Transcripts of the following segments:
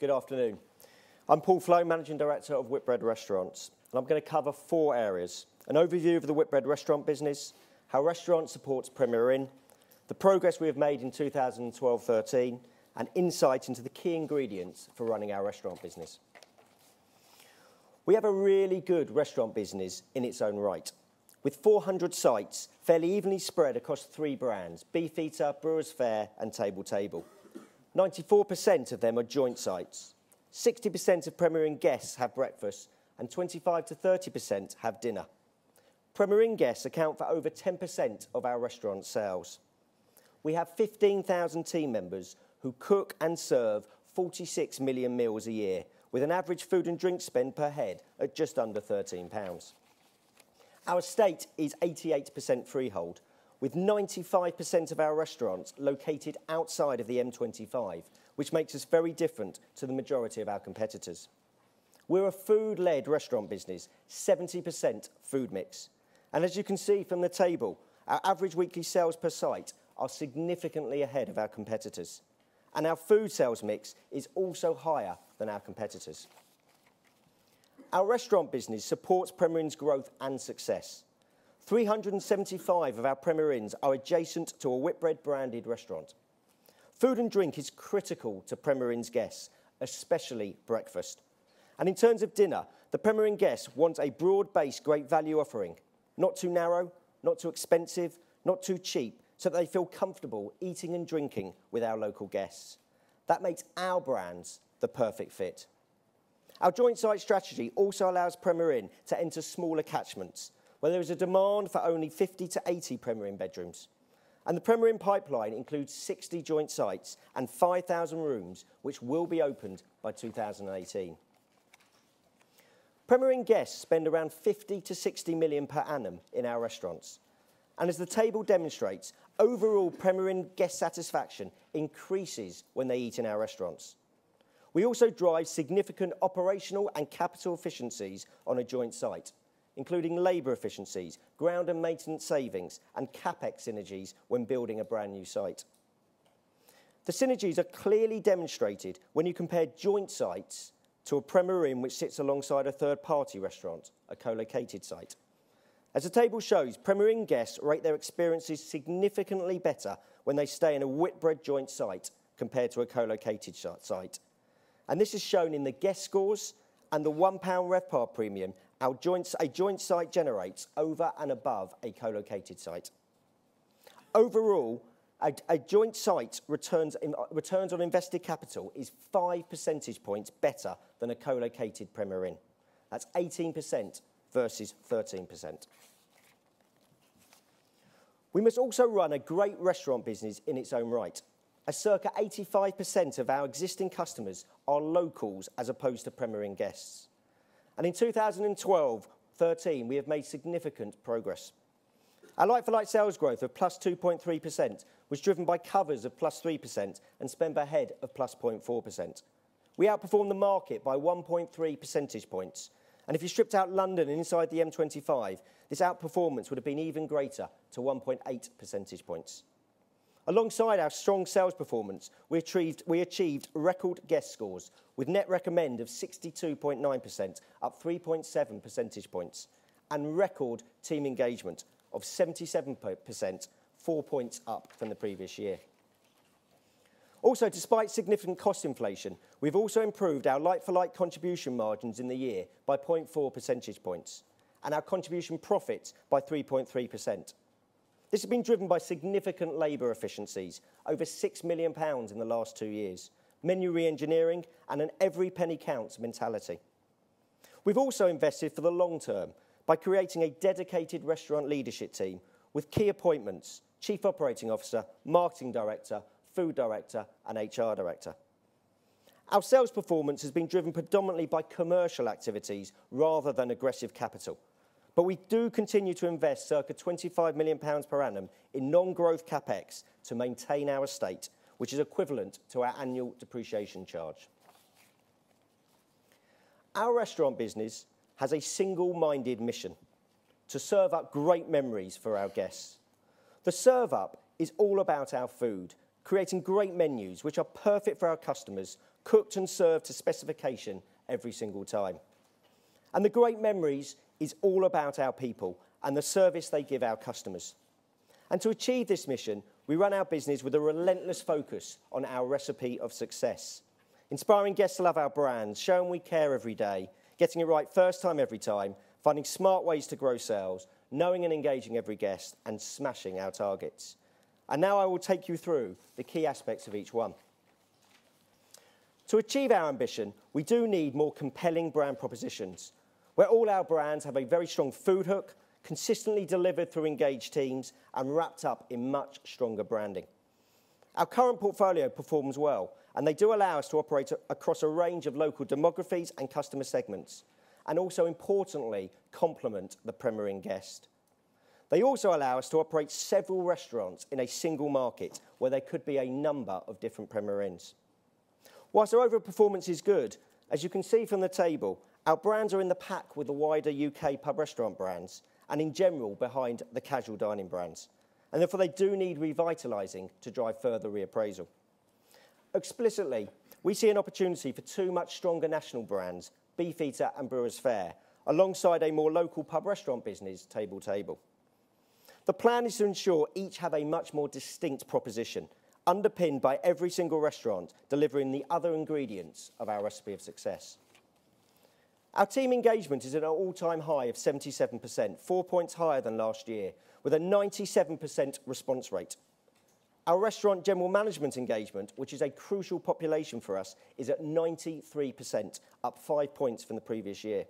Good afternoon. I'm Paul Flaum, Managing Director of Whitbread Restaurants, and I'm going to cover 4 areas: an overview of the Whitbread restaurant business, how restaurant supports Premier Inn, the progress we have made in 2012-13, and insight into the key ingredients for running our restaurant business. We have a really good restaurant business in its own right, with 400 sites fairly evenly spread across 3 brands: Beefeater, Brewers Fayre and Table Table. 94% of them are joint sites. 60% of Premier Inn guests have breakfast and 25 to 30% have dinner. Premier Inn guests account for over 10% of our restaurant sales. We have 15,000 team members who cook and serve 46 million meals a year, with an average food and drink spend per head at just under £13. Our estate is 88% freehold, with 95% of our restaurants located outside of the M25, which makes us very different to the majority of our competitors. We're a food-led restaurant business, 70% food mix. And as you can see from the table, our average weekly sales per site are significantly ahead of our competitors. And our food sales mix is also higher than our competitors. Our restaurant business supports Premier Inn's growth and success. 375 of our Premier Inns are adjacent to a Whitbread branded restaurant. Food and drink is critical to Premier Inn's guests, especially breakfast. And in terms of dinner, the Premier Inn guests want a broad-based great value offering, not too narrow, not too expensive, not too cheap, so that they feel comfortable eating and drinking with our local guests. That makes our brands the perfect fit. Our joint site strategy also allows Premier Inn to enter smaller catchments, where there is a demand for only 50 to 80 Premier Inn bedrooms. And the Premier Inn pipeline includes 60 joint sites and 5,000 rooms, which will be opened by 2018. Premier Inn guests spend around 50 to 60 million per annum in our restaurants. And as the table demonstrates, overall Premier Inn guest satisfaction increases when they eat in our restaurants. We also drive significant operational and capital efficiencies on a joint site, including labour efficiencies, ground and maintenance savings, and CapEx synergies when building a brand new site. The synergies are clearly demonstrated when you compare joint sites to a Premier Inn which sits alongside a third-party restaurant, a co-located site. As the table shows, Premier Inn guests rate their experiences significantly better when they stay in a Whitbread joint site compared to a co-located site. And this is shown in the guest scores and the £1 RevPAR premium a joint site generates over and above a co-located site. Overall, a joint site returns on invested capital is 5 percentage points better than a co-located Premier Inn. That's 18% versus 13%. We must also run a great restaurant business in its own right, as circa 85% of our existing customers are locals as opposed to Premier Inn guests. And in 2012-13, we have made significant progress. Our like-for-like sales growth of plus 2.3% was driven by covers of plus 3% and spend per head of plus 0.4%. We outperformed the market by 1.3 percentage points. And if you stripped out London and inside the M25, this outperformance would have been even greater, to 1.8 percentage points. Alongside our strong sales performance, we achieved record guest scores with net recommend of 62.9%, up 3.7 percentage points, and record team engagement of 77%, 4 points up from the previous year. Also, despite significant cost inflation, we've also improved our like-for-like contribution margins in the year by 0.4 percentage points, and our contribution profits by 3.3%. This has been driven by significant labour efficiencies, over £6 million in the last 2 years, menu re-engineering and an every penny counts mentality. We've also invested for the long term by creating a dedicated restaurant leadership team with key appointments: Chief Operating Officer, Marketing Director, Food Director and HR Director. Our sales performance has been driven predominantly by commercial activities rather than aggressive capital. But we do continue to invest circa £25 million per annum in non-growth CapEx to maintain our estate, which is equivalent to our annual depreciation charge. Our restaurant business has a single-minded mission: to serve up great memories for our guests. The serve up is all about our food, creating great menus which are perfect for our customers, cooked and served to specification every single time. And the great memories is all about our people and the service they give our customers. And to achieve this mission, we run our business with a relentless focus on our recipe of success, inspiring guests to love our brands, showing we care every day, getting it right first time every time, finding smart ways to grow sales, knowing and engaging every guest, and smashing our targets. And now I will take you through the key aspects of each one. To achieve our ambition, we do need more compelling brand propositions, where all our brands have a very strong food hook, consistently delivered through engaged teams, and wrapped up in much stronger branding. Our current portfolio performs well, and they do allow us to operate across a range of local demographies and customer segments, and also, importantly, complement the Premier Inn guest. They also allow us to operate several restaurants in a single market, where there could be a number of different Premier Inns. Whilst our overall performance is good, as you can see from the table, our brands are in the pack with the wider UK pub restaurant brands, and in general behind the casual dining brands. And therefore they do need revitalising to drive further reappraisal. Explicitly, we see an opportunity for two much stronger national brands, Beefeater and Brewers Fayre, alongside a more local pub restaurant business, Table Table. The plan is to ensure each have a much more distinct proposition, underpinned by every single restaurant delivering the other ingredients of our recipe of success. Our team engagement is at an all-time high of 77%, 4 points higher than last year, with a 97% response rate. Our restaurant general management engagement, which is a crucial population for us, is at 93%, up 5 points from the previous year.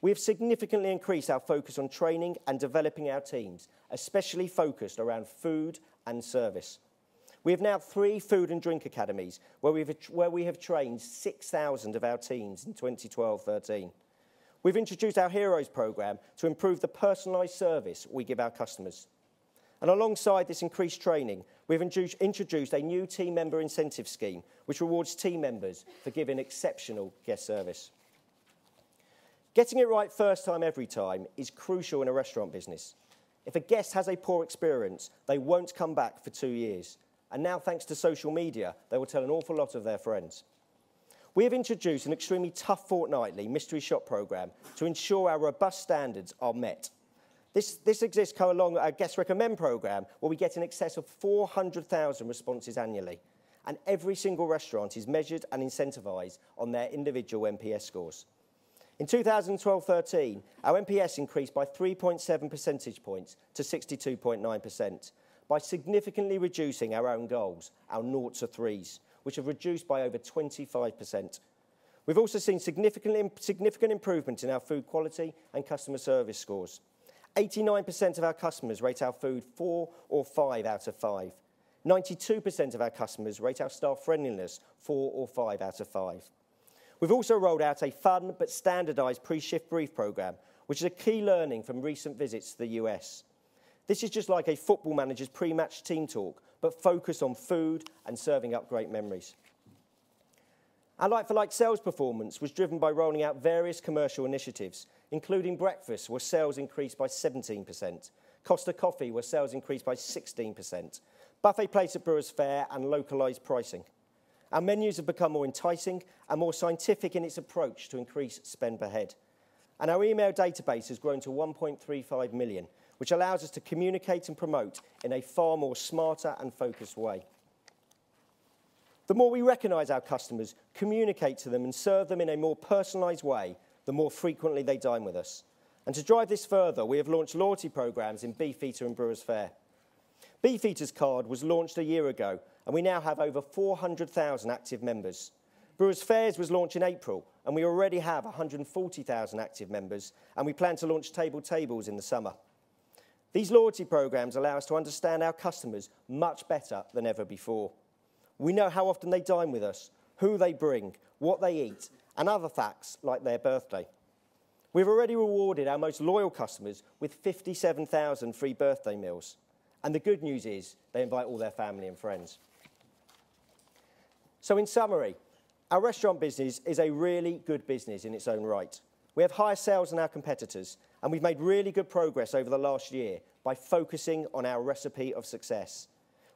We have significantly increased our focus on training and developing our teams, especially focused around food and service. We have now 3 food and drink academies where we have trained 6,000 of our teams in 2012-13. We've introduced our Heroes programme to improve the personalised service we give our customers. And alongside this increased training, we've introduced a new team member incentive scheme, which rewards team members for giving exceptional guest service. Getting it right first time every time is crucial in a restaurant business. If a guest has a poor experience, they won't come back for 2 years. And now, thanks to social media, they will tell an awful lot of their friends. We have introduced an extremely tough fortnightly mystery shop programme to ensure our robust standards are met. This exists along our Guest Recommend programme, where we get in excess of 400,000 responses annually. And every single restaurant is measured and incentivised on their individual NPS scores. In 2012-13, our NPS increased by 3.7 percentage points to 62.9%. By significantly reducing our own goals, our 0 to 3s, which have reduced by over 25%. We've also seen significant improvement in our food quality and customer service scores. 89% of our customers rate our food 4 or 5 out of 5. 92% of our customers rate our staff friendliness 4 or 5 out of 5. We've also rolled out a fun but standardised pre-shift brief programme, which is a key learning from recent visits to the US. This is just like a football manager's pre-match team talk, but focused on food and serving up great memories. Our like-for-like sales performance was driven by rolling out various commercial initiatives, including breakfast, where sales increased by 17%, Costa Coffee, where sales increased by 16%, buffet plates at Brewers Fayre, and localised pricing. Our menus have become more enticing and more scientific in its approach to increase spend per head. And our email database has grown to 1.35 million, which allows us to communicate and promote in a far more smarter and focused way. The more we recognise our customers, communicate to them and serve them in a more personalised way, the more frequently they dine with us. And to drive this further, we have launched loyalty programmes in Beefeater and Brewers Fayre. Beefeater's card was launched a year ago, and we now have over 400,000 active members. Brewers Fayre's was launched in April, and we already have 140,000 active members, and we plan to launch Table Tables in the summer. These loyalty programmes allow us to understand our customers much better than ever before. We know how often they dine with us, who they bring, what they eat, and other facts like their birthday. We've already rewarded our most loyal customers with 57,000 free birthday meals. And the good news is they invite all their family and friends. So in summary, our restaurant business is a really good business in its own right. We have higher sales than our competitors, and we've made really good progress over the last year by focusing on our recipe of success.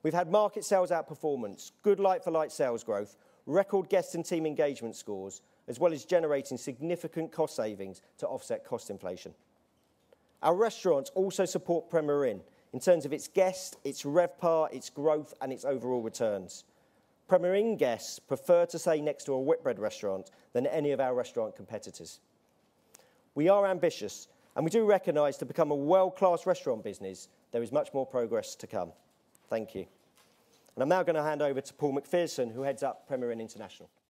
We've had market sales outperformance, good like-for-like sales growth, record guest and team engagement scores, as well as generating significant cost savings to offset cost inflation. Our restaurants also support Premier Inn in terms of its guests, its RevPAR, its growth and its overall returns. Premier Inn guests prefer to stay next to a Whitbread restaurant than any of our restaurant competitors. We are ambitious, and we do recognise to become a world-class restaurant business, there is much more progress to come. Thank you. And I'm now going to hand over to Paul McPherson, who heads up Premier Inn International.